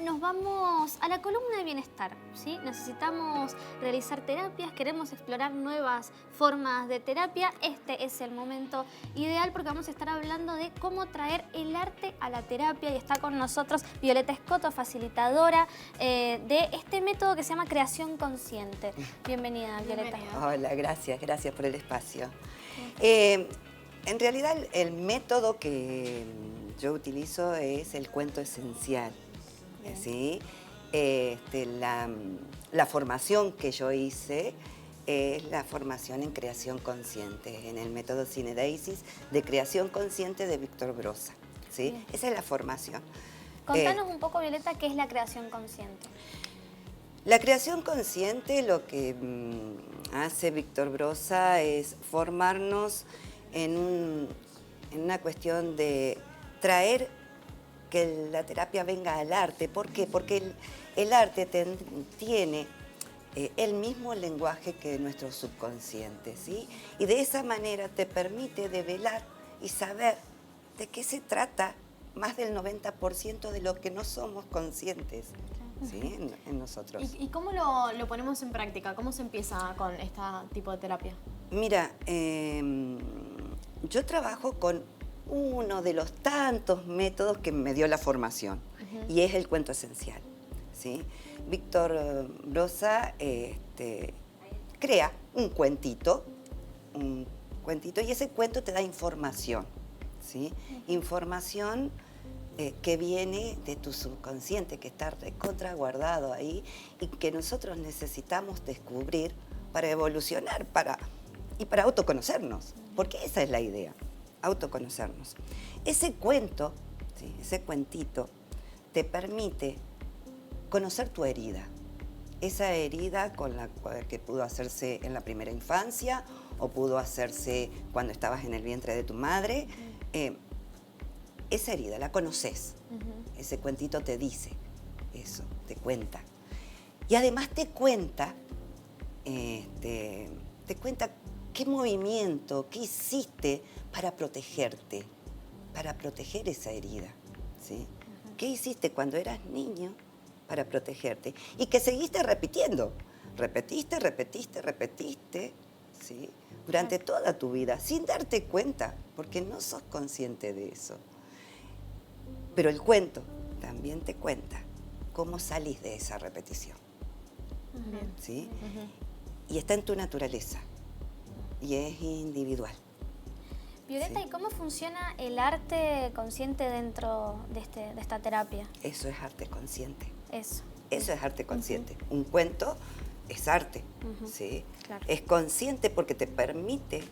nos vamos a la columna de bienestar, ¿sí? Necesitamos realizar terapias, queremos explorar nuevas formas de terapia. Este es el momento ideal porque vamos a estar hablando de cómo traer el arte a la terapia y está con nosotros Violeta Escoto, facilitadora de este método que se llama creación consciente. Bienvenida, Violeta. Hola, gracias por el espacio. En realidad el método que yo utilizo es el cuento esencial, ¿sí? La formación que yo hice es la formación en creación consciente, en el método Cinedeisis de creación consciente de Víctor Brossa, ¿sí? Esa es la formación. Contanos un poco, Violeta, ¿qué es la creación consciente? La creación consciente, lo que hace Víctor Brossa es formarnos en una cuestión de traer que la terapia venga al arte. ¿Por qué? Porque el arte tiene el mismo lenguaje que nuestro subconsciente, ¿sí? Y de esa manera te permite develar y saber de qué se trata más del 90% de lo que no somos conscientes, ¿sí? en nosotros. ¿Y cómo lo ponemos en práctica? ¿Cómo se empieza con este tipo de terapia? Mira, yo trabajo con uno de los tantos métodos que me dio la formación, y es el cuento esencial, ¿sí? Víctor Brossa crea un cuentito, y ese cuento te da información, ¿sí? Información que viene de tu subconsciente, que está recontra guardado ahí y que nosotros necesitamos descubrir para evolucionar y para autoconocernos, porque esa es la idea, autoconocernos. Ese cuento, ¿sí? Ese cuentito, te permite conocer tu herida, esa herida con la que pudo hacerse en la primera infancia o pudo hacerse cuando estabas en el vientre de tu madre. Esa herida la conoces, ese cuentito te dice eso, te cuenta. Y además te cuenta qué movimiento, qué hiciste para protegerte, para proteger esa herida, ¿sí? ¿Qué hiciste cuando eras niño para protegerte? Y que seguiste repitiendo, repetiste, ¿sí? Durante toda tu vida, sin darte cuenta, porque no sos consciente de eso. Pero el cuento también te cuenta cómo salís de esa repetición, ¿sí? Y está en tu naturaleza y es individual. Violeta, ¿sí? ¿y cómo funciona el arte consciente dentro de esta terapia? Eso es arte consciente. Eso es arte consciente. Un cuento es arte, ¿sí? Claro. Es consciente porque te permite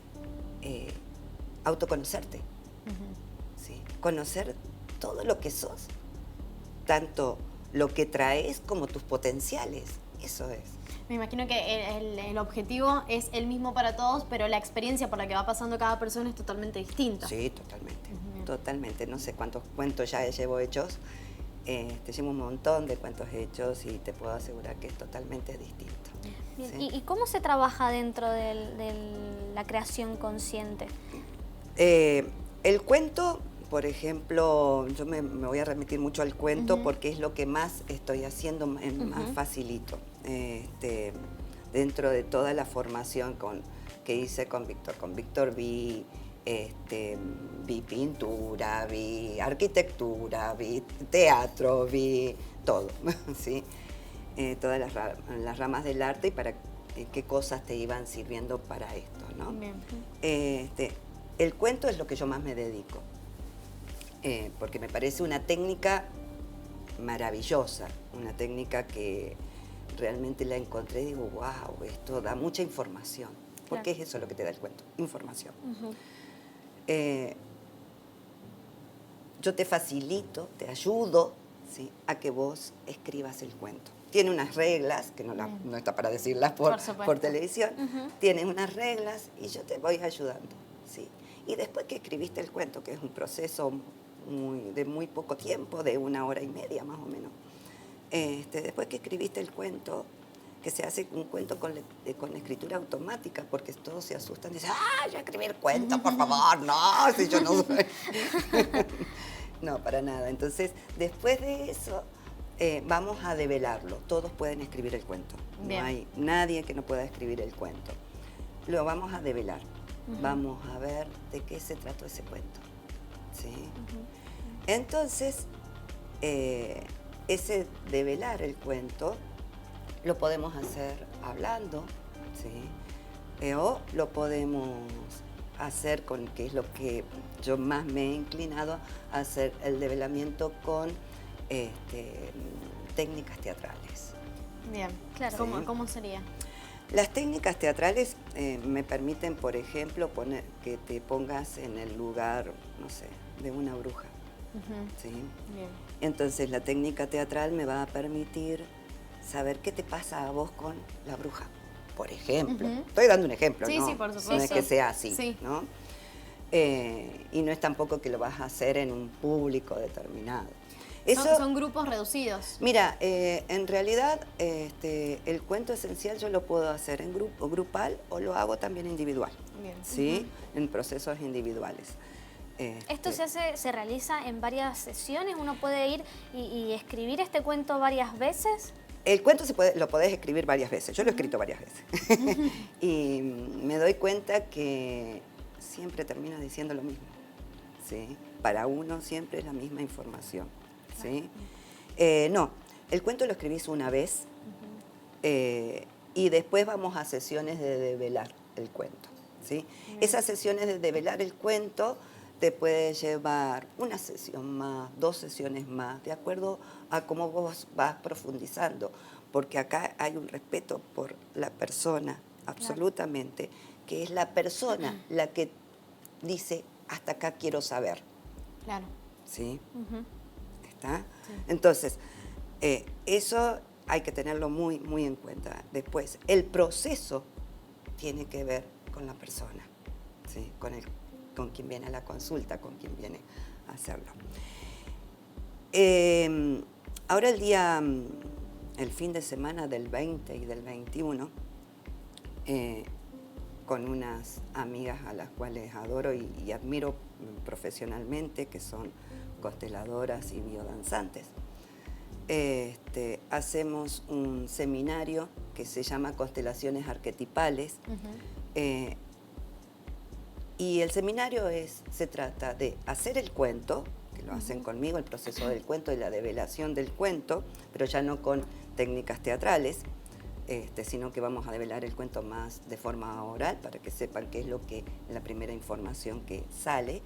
autoconocerte, ¿sí? Conocer todo lo que sos, tanto lo que traes como tus potenciales, eso es. Me imagino que el objetivo es el mismo para todos, pero la experiencia por la que va pasando cada persona es totalmente distinta. Sí, totalmente, totalmente. No sé cuántos cuentos ya llevo hechos, llevo un montón de cuentos hechos y te puedo asegurar que es totalmente distinto. Bien. ¿Sí? ¿Y cómo se trabaja dentro de la creación consciente? El cuento, por ejemplo, yo me voy a remitir mucho al cuento porque es lo que más estoy haciendo, más facilito. Dentro de toda la formación que hice con Víctor. Con Víctor vi pintura, vi arquitectura, vi teatro, vi todo, ¿sí? Todas las ramas del arte y para qué cosas te iban sirviendo para esto, ¿no? Bien. El cuento es lo que yo más me dedico, porque me parece una técnica maravillosa, una técnica que realmente la encontré y digo, wow, esto da mucha información, porque es eso lo que te da el cuento, información. Yo te facilito, te ayudo, ¿sí? A que vos escribas el cuento. Tiene unas reglas, que no está para decirlas por televisión, tiene unas reglas y yo te voy ayudando, ¿sí? Y después que escribiste el cuento, que es un proceso de muy poco tiempo, de 1 hora y media más o menos, después que escribiste el cuento, que se hace un cuento con escritura automática, porque todos se asustan y dicen, yo escribí el cuento, por favor, no, si yo no soy. No, para nada. Entonces, después de eso, vamos a develarlo. Todos pueden escribir el cuento. Bien. No hay nadie que no pueda escribir el cuento. Lo vamos a develar. Vamos a ver de qué se trató ese cuento. ¿Sí? Entonces, ese develar el cuento lo podemos hacer hablando, ¿sí? O lo podemos hacer con, que es lo que yo más me he inclinado, a hacer el develamiento con técnicas teatrales. Bien, Claro. Sí. ¿Cómo sería? Las técnicas teatrales me permiten, por ejemplo, que te pongas en el lugar, no sé, de una bruja. ¿Sí? Bien. Entonces la técnica teatral me va a permitir saber qué te pasa a vos con la bruja, por ejemplo. Estoy dando un ejemplo, Sí, ¿no? sí, por supuesto. No es que sea así, Sí. ¿no? Y no es tampoco que lo vas a hacer en un público determinado. Son grupos reducidos. Mira, en realidad el cuento esencial yo lo puedo hacer en grupo, grupal, o lo hago también individual, Bien. ¿sí? En procesos individuales. ¿Esto se realiza en varias sesiones? ¿Uno puede ir y escribir este cuento varias veces? El cuento lo podés escribir varias veces. Yo lo he escrito varias veces. Y me doy cuenta que siempre termina diciendo lo mismo, ¿sí? Para uno siempre es la misma información, ¿sí? No, el cuento lo escribís una vez y después vamos a sesiones de develar el cuento, ¿sí? Esas sesiones de develar el cuento te puede llevar una sesión más, 2 sesiones más, de acuerdo a cómo vos vas profundizando, porque acá hay un respeto por la persona, absolutamente, que es la persona la que dice, hasta acá quiero saber. Claro. ¿Sí? ¿Está? Sí. Entonces, eso hay que tenerlo muy, muy en cuenta. Después, el proceso tiene que ver con la persona, ¿sí? Con quien viene a la consulta, con quien viene a hacerlo. Ahora el fin de semana del 20 y del 21, con unas amigas a las cuales adoro y admiro profesionalmente, que son consteladoras y biodanzantes, hacemos un seminario que se llama Constelaciones Arquetipales. Y el seminario se trata de hacer el cuento, que lo hacen conmigo, el proceso del cuento y la develación del cuento, pero ya no con técnicas teatrales, sino que vamos a develar el cuento más de forma oral para que sepan qué es la primera información que sale.